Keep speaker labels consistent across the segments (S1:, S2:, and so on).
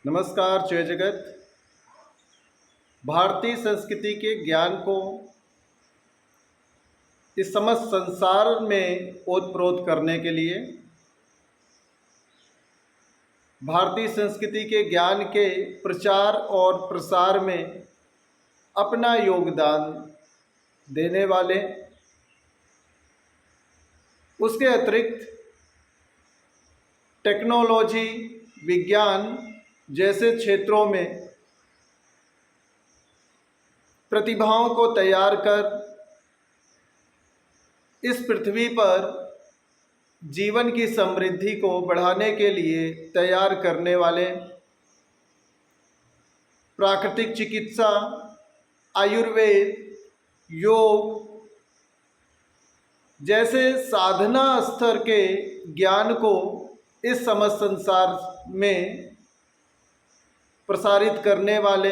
S1: नमस्कार जय जगत। भारतीय संस्कृति के ज्ञान को इस समस्त संसार में ओतप्रोत करने के लिए भारतीय संस्कृति के ज्ञान के प्रचार और प्रसार में अपना योगदान देने वाले, उसके अतिरिक्त टेक्नोलॉजी, विज्ञान जैसे क्षेत्रों में प्रतिभाओं को तैयार कर इस पृथ्वी पर जीवन की समृद्धि को बढ़ाने के लिए तैयार करने वाले, प्राकृतिक चिकित्सा, आयुर्वेद, योग जैसे साधना स्तर के ज्ञान को इस समस्त संसार में प्रसारित करने वाले,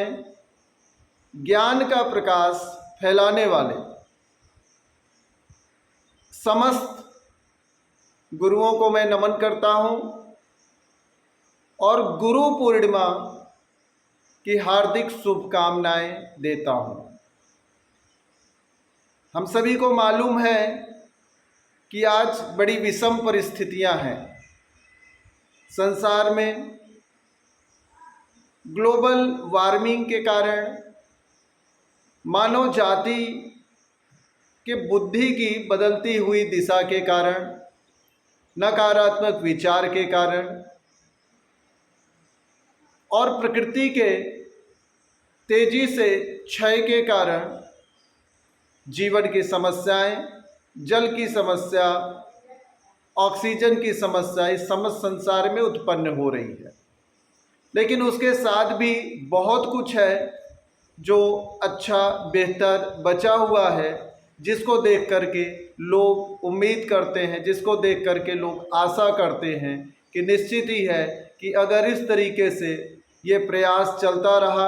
S1: ज्ञान का प्रकाश फैलाने वाले समस्त गुरुओं को मैं नमन करता हूं और गुरु पूर्णिमा की हार्दिक शुभकामनाएं देता हूं। हम सभी को मालूम है कि आज बड़ी विषम परिस्थितियां हैं संसार में। ग्लोबल वार्मिंग के कारण, मानव जाति के बुद्धि की बदलती हुई दिशा के कारण, नकारात्मक विचार के कारण और प्रकृति के तेजी से क्षय के कारण जीवन की समस्याएं, जल की समस्या, ऑक्सीजन की समस्या इस समस्त संसार में उत्पन्न हो रही है। लेकिन उसके साथ भी बहुत कुछ है जो अच्छा, बेहतर बचा हुआ है, जिसको देख करके लोग उम्मीद करते हैं, जिसको देख करके लोग आशा करते हैं कि निश्चित ही है कि अगर इस तरीके से ये प्रयास चलता रहा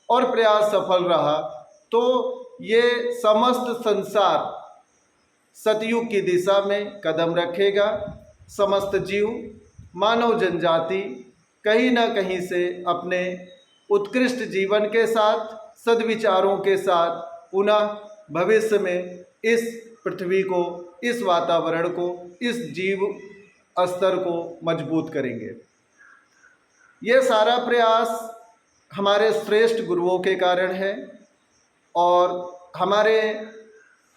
S1: और प्रयास सफल रहा तो ये समस्त संसार सतयुग की दिशा में कदम रखेगा। समस्त जीव, मानव जनजाति कहीं ना कहीं से अपने उत्कृष्ट जीवन के साथ, सद्विचारों के साथ पुनः भविष्य में इस पृथ्वी को, इस वातावरण को, इस जीव स्तर को मजबूत करेंगे। ये सारा प्रयास हमारे श्रेष्ठ गुरुओं के कारण है और हमारे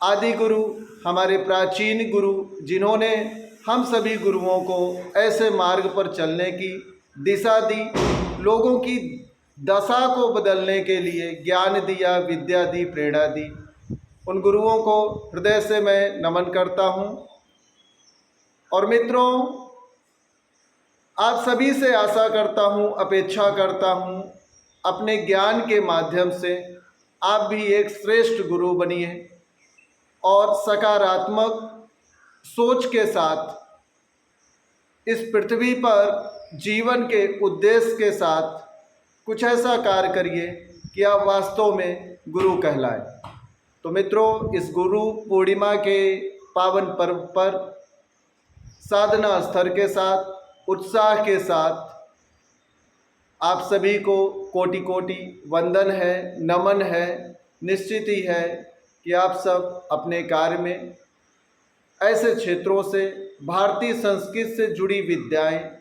S1: आदि गुरु, हमारे प्राचीन गुरु, जिन्होंने हम सभी गुरुओं को ऐसे मार्ग पर चलने की दिशा दी, लोगों की दशा को बदलने के लिए ज्ञान दिया, विद्या दी, प्रेरणा दी, उन गुरुओं को हृदय से मैं नमन करता हूँ। और मित्रों, आप सभी से आशा करता हूँ, अपेक्षा करता हूँ, अपने ज्ञान के माध्यम से आप भी एक श्रेष्ठ गुरु बनिए और सकारात्मक सोच के साथ इस पृथ्वी पर जीवन के उद्देश्य के साथ कुछ ऐसा कार्य करिए कि आप वास्तव में गुरु कहलाए। तो मित्रों, इस गुरु पूर्णिमा के पावन पर्व पर साधना स्तर के साथ, उत्साह के साथ आप सभी को कोटि कोटि वंदन है, नमन है। निश्चित ही है कि आप सब अपने कार्य में ऐसे क्षेत्रों से, भारतीय संस्कृति से जुड़ी विद्याएं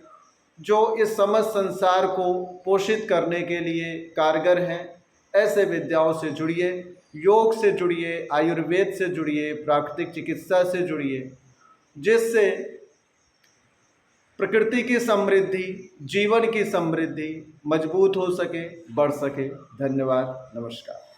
S1: जो इस समस्त संसार को पोषित करने के लिए कारगर हैं, ऐसे विद्याओं से जुड़िए, योग से जुड़िए, आयुर्वेद से जुड़िए, प्राकृतिक चिकित्सा से जुड़िए, जिससे प्रकृति की समृद्धि, जीवन की समृद्धि मजबूत हो सके, बढ़ सके। धन्यवाद, नमस्कार।